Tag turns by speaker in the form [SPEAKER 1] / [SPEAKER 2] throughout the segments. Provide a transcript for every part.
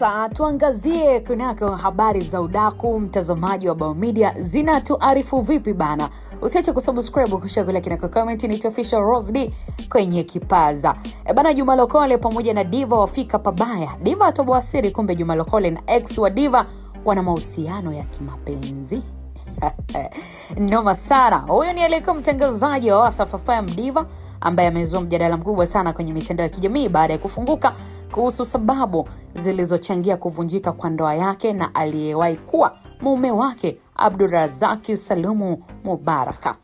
[SPEAKER 1] Sasa tuangazie kunako habari za udaku. Mtazamaji wa Bao Media, zinatuarifu vipi bana? Usiache kusubscribe, kushare kinako comment. Ni official Rose D kwenye kipaza. Bana, Juma Lokole pamoja na Diva wafika pabaya. Diva atoboa siri, kumbe Juma Lokole na ex wa Diva wana mahusiano ya kimapenzi. Noma sana. Huyo ni aliyekuwa mtangazaji wa Wasafi FM Diva, ambaye amezua mjadala mkubwa sana kwenye mitandao ya kijamii baada ya kufunguka kuhusu sababu zilizochangia kuvunjika kwa ndoa yake na aliyewahi kuwa mume wake Abdurazaki Salumu Mubaraka.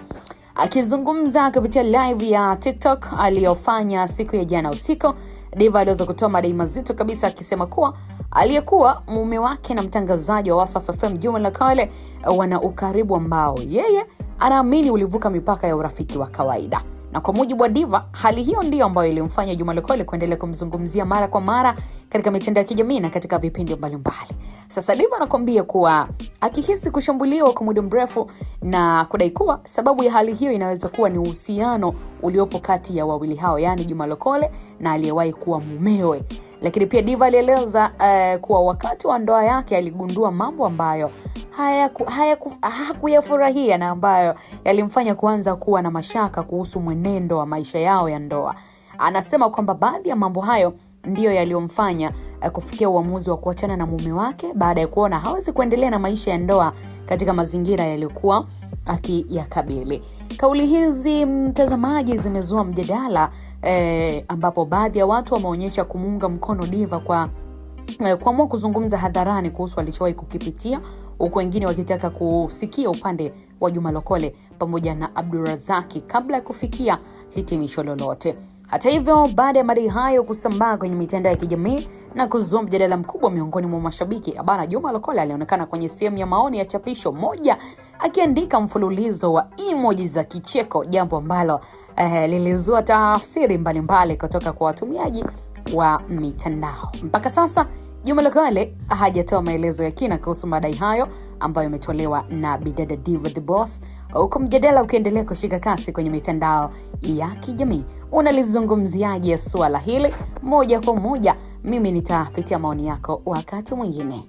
[SPEAKER 1] Akizungumza kupitia live ya TikTok aliyofanya siku ya jana usiku, Diva aliweza kutoa madai mazito kabisa, akisema kuwa aliyekuwa mume wake na mtangazaji wa Wasafi FM Juma Lokole wana ukaribu ambao yeye anaamini ulivuka mipaka ya urafiki wa kawaida. Na kwa mujibu wa Diva, hali hiyo ndiyo ambayo ilimfanya Juma Lokole kuendelea kumzungumzia mara kwa mara katika mitandao ya kijamii na katika vipindi mbalimbali. Sasa Diva anakuambia kuwa akihisi kushambuliwa kwa muda mrefu na kudai kuwa sababu ya hali hiyo inaweza kuwa ni uhusiano uliopo kati ya wawili hao, yani Juma Lokole na aliyewahi kuwa mumewe. Lakini pia Diva alieleza kuwa wakati wa ndoa yake aligundua mambo ambayo hakuyafurahia na ambayo yalimfanya kuanza kuwa na mashaka kuhusu mwenendo wa maisha yao ya ndoa. Anasema kwamba baadhi ya mambo hayo ndiyo yaliyomfanya kufikia uamuzi wa kuachana na mume wake baada ya kuona hawezi kuendelea na maisha ya ndoa katika mazingira yaliyokuwa akiyakabili. Kauli hizi, mtazamaji, zimezua mjadala ambapo baadhi ya watu wameonyesha kumuunga mkono Diva kwa kuamua kuzungumza hadharani kuhusu alichowahi kukipitia, huku wengine wakitaka kusikia upande wa Juma Lokole pamoja na Abdurazaki kabla ya kufikia hitimisho lolote. Hata hivyo, baada ya madai hayo kusambaa kwenye mitandao ya kijamii na kuzua mjadala mkubwa miongoni mwa mashabiki, bana, Juma Lokole alionekana kwenye sehemu ya maoni ya chapisho moja akiandika mfululizo wa emoji za kicheko, jambo ambalo lilizua tafsiri mbalimbali kutoka kwa watumiaji wa mitandao. Mpaka sasa Juma Lokole hajatoa maelezo ya kina kuhusu madai hayo ambayo yametolewa na bidada Diva the Boss, huku mjadala ukiendelea kushika kasi kwenye mitandao ya kijamii. Unalizungumziaje swala hili? Moja kwa moja mimi nitapitia maoni yako wakati mwingine.